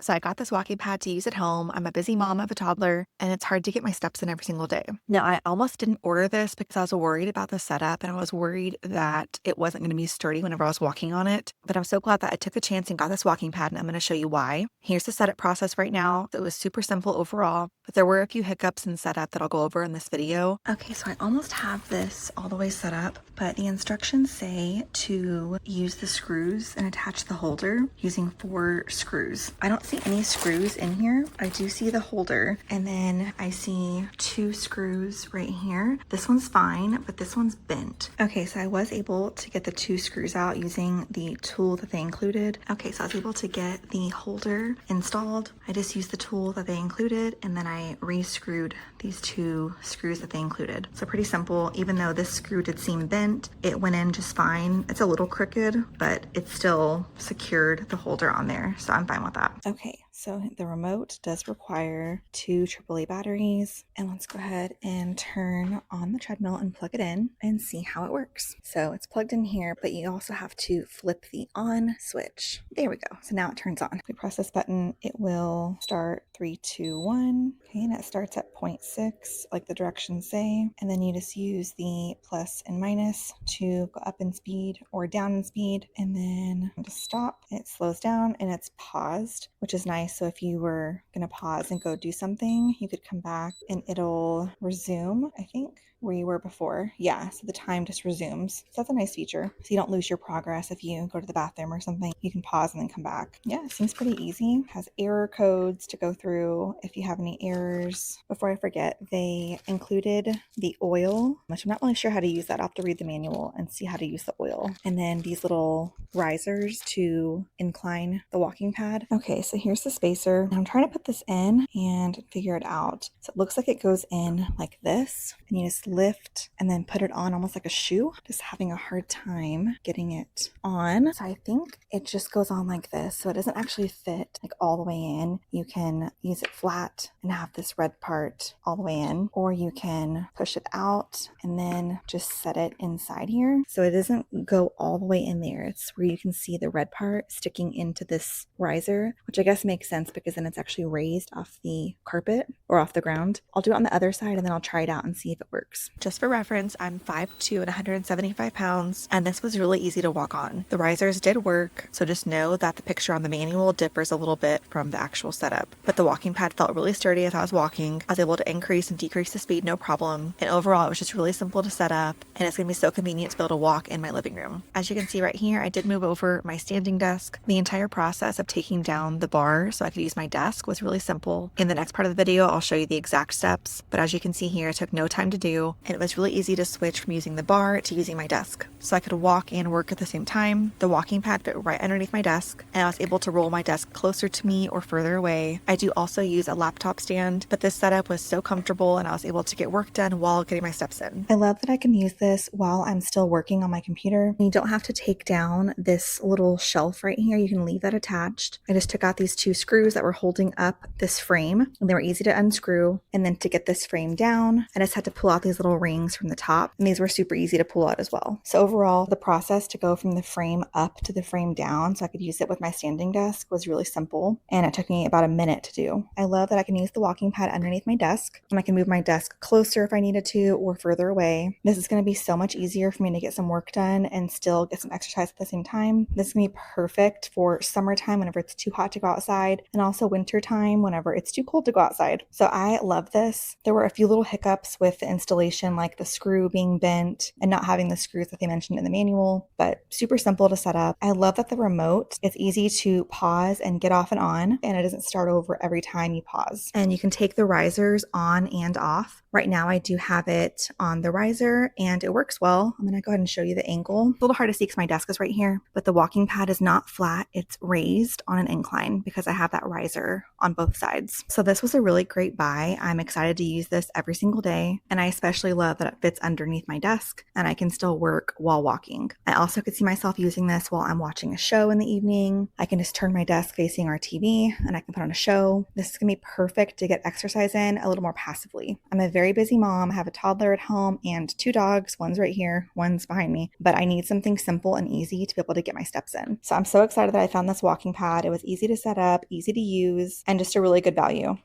So I got this walking pad to use at home. I'm a busy mom of a toddler, and it's hard to get my steps in every single day. Now, I almost didn't order this because I was worried about the setup and I was worried that it wasn't going to be sturdy whenever I was walking on it. But I'm so glad that I took a chance and got this walking pad, and I'm going to show you why. Here's the setup process right now. It was super simple overall, but there were a few hiccups in setup that I'll go over in this video. Okay, so I almost have this all the way set up, but the instructions say to use the screws and attach the holder using 4 screws. I don't see any screws in here. I do see the holder, and then I see 2 screws right here. This one's fine, but this one's bent. Okay, so I was able to get the 2 screws out using the tool that they included. Okay, so I was able to get the holder installed. I just used the tool that they included, and then I re-screwed these 2 screws that they included. So pretty simple. Even though this screw did seem bent, it went in just fine. It's a little crooked, but it still secured the holder on there, so I'm fine with that. Okay, so the remote does require 2 AAA batteries, and let's go ahead and turn on the treadmill and plug it in and see how it works. So it's plugged in here, but you also have to flip the on switch. There we go. So now it turns on. If we press this button, it will start 3, 2, 1. Okay, and it starts at 0.6, like the directions say, and then you just use the plus and minus to go up in speed or down in speed, and then to stop, it slows down and it's paused, which is nice. So if you were going to pause and go do something, you could come back and it'll resume, I think, where you were before. Yeah, so the time just resumes. So that's a nice feature. So you don't lose your progress if you go to the bathroom or something. You can pause and then come back. Yeah, it seems pretty easy. Has error codes to go through if you have any errors. Before I forget, they included the oil, which I'm not really sure how to use that. I'll have to read the manual and see how to use the oil. And then these little risers to incline the walking pad. Okay, so here's the spacer. I'm trying to put this in and figure it out. So it looks like it goes in like this, and you just lift and then put it on almost like a shoe. Just having a hard time getting it on. So I think it just goes on like this. So it doesn't actually fit like all the way in. You can use it flat and have this red part all the way in, or you can push it out and then just set it inside here. So it doesn't go all the way in there. It's where you can see the red part sticking into this riser, which I guess makes sense because then it's actually raised off the carpet or off the ground. I'll do it on the other side and then I'll try it out and see if it works. Just for reference, I'm 5'2" and 175 pounds, and this was really easy to walk on. The risers did work, so just know that the picture on the manual differs a little bit from the actual setup. But the walking pad felt really sturdy as I was walking. I was able to increase and decrease the speed no problem, and overall it was just really simple to set up, and it's going to be so convenient to be able to walk in my living room. As you can see right here, I did move over my standing desk. The entire process of taking down the bar so I could use my desk was really simple. In the next part of the video, I'll show you the exact steps, but as you can see here, it took no time to do, and it was really easy to switch from using the bar to using my desk. So I could walk and work at the same time. The walking pad fit right underneath my desk, and I was able to roll my desk closer to me or further away. I do also use a laptop stand, but this setup was so comfortable and I was able to get work done while getting my steps in. I love that I can use this while I'm still working on my computer. You don't have to take down this little shelf right here. You can leave that attached. I just took out these 2 screws that were holding up this frame, and they were easy to unscrew. And then to get this frame down, I just had to pull out these little rings from the top, and these were super easy to pull out as well. So overall, the process to go from the frame up to the frame down so I could use it with my standing desk was really simple, and it took me about a minute to do. I love that I can use the walking pad underneath my desk, and I can move my desk closer if I needed to or further away. This is going to be so much easier for me to get some work done and still get some exercise at the same time. This is going to be perfect for summertime whenever it's too hot to go outside, and also wintertime whenever it's too cold to go outside. So I love this. There were a few little hiccups with the installation, like the screw being bent and not having the screws that they mentioned in the manual, but super simple to set up. I love that the remote, it's easy to pause and get off and on, and it doesn't start over every time you pause. And you can take the risers on and off. Right now I do have it on the riser and it works well. I'm gonna go ahead and show you the angle. It's a little hard to see because my desk is right here, but the walking pad is not flat. It's raised on an incline because I have that riser on both sides. So this was a really great buy. I'm excited to use this every single day, and I especially love that it fits underneath my desk and I can still work while walking. I also could see myself using this while I'm watching a show in the evening. I can just turn my desk facing our TV and I can put on a show. This is gonna be perfect to get exercise in a little more passively. I'm a very very busy mom. I have a toddler at home and 2 dogs. One's right here, one's behind me, but I need something simple and easy to be able to get my steps in. So I'm so excited that I found this walking pad. It was easy to set up, easy to use, and just a really good value.